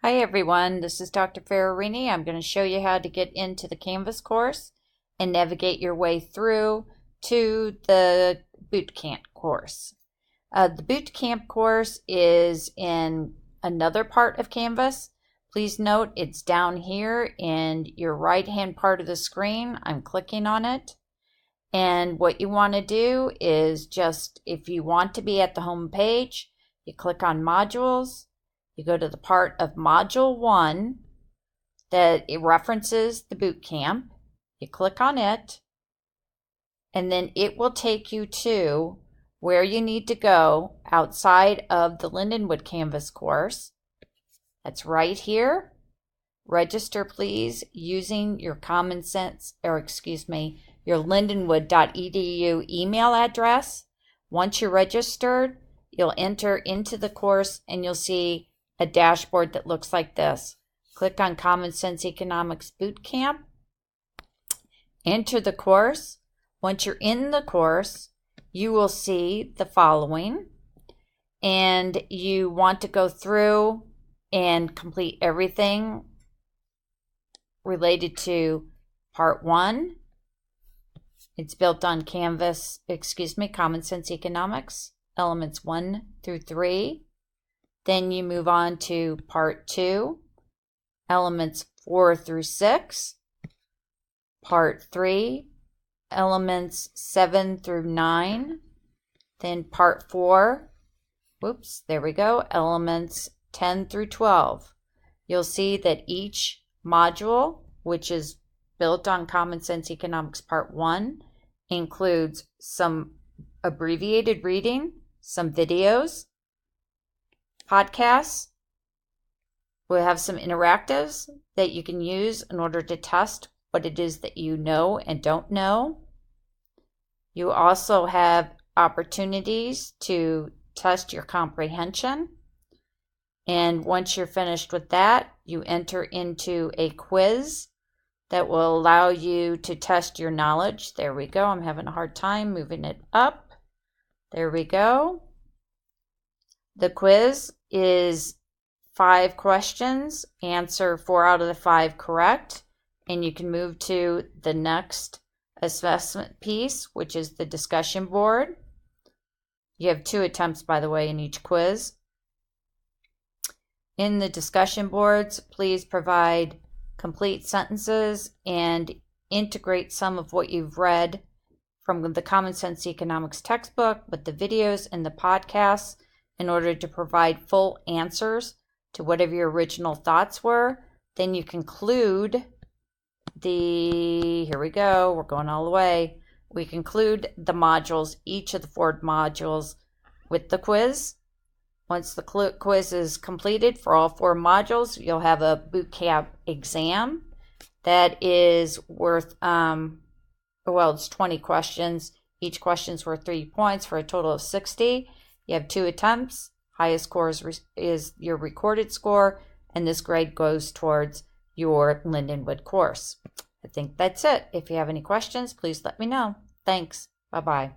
Hi everyone, this is Dr. Ferrarini. I'm going to show you how to get into the Canvas course and navigate your way through to the Bootcamp course. The Bootcamp course is in another part of Canvas. Please note it's down here in your right hand part of the screen. I'm clicking on it. And what you want to do is just, if you want to be at the home page, you click on Modules. You go to the part of Module 1 that it references the boot camp. You click on it, and then it will take you to where you need to go outside of the Lindenwood Canvas course. That's right here. Register, please, using your your lindenwood.edu email address. Once you're registered, you'll enter into the course and you'll see a dashboard that looks like this. Click on Common Sense Economics Bootcamp. Enter the course. Once you're in the course, you will see the following. And you want to go through and complete everything related to Part 1. It's built on Common Sense Economics, Elements 1 through 3. Then you move on to Part 2, Elements 4 through 6. Part 3, Elements 7 through 9. Then Part 4, Elements 10 through 12. You'll see that each module, which is built on Common Sense Economics Part 1, includes some abbreviated reading, some videos, podcasts. We'll have some interactives that you can use in order to test what it is that you know and don't know. You also have opportunities to test your comprehension. And once you're finished with that, you enter into a quiz that will allow you to test your knowledge. There we go. I'm having a hard time moving it up. There we go. The quiz is 5 questions. Answer 4 out of the 5 correct. And you can move to the next assessment piece, which is the discussion board. You have 2 attempts, by the way, in each quiz. In the discussion boards, please provide complete sentences and integrate some of what you've read from the Common Sense Economics textbook with the videos and the podcasts in order to provide full answers to whatever your original thoughts were. Then you conclude here we go, we're going all the way. We conclude the modules, each of the 4 modules, with the quiz. Once the quiz is completed for all 4 modules, you'll have a bootcamp exam that is worth, it's 20 questions. Each question's worth 3 points for a total of 60. You have 2 attempts. Highest score is your recorded score, and this grade goes towards your Lindenwood course. I think that's it. If you have any questions, please let me know. Thanks. Bye-bye.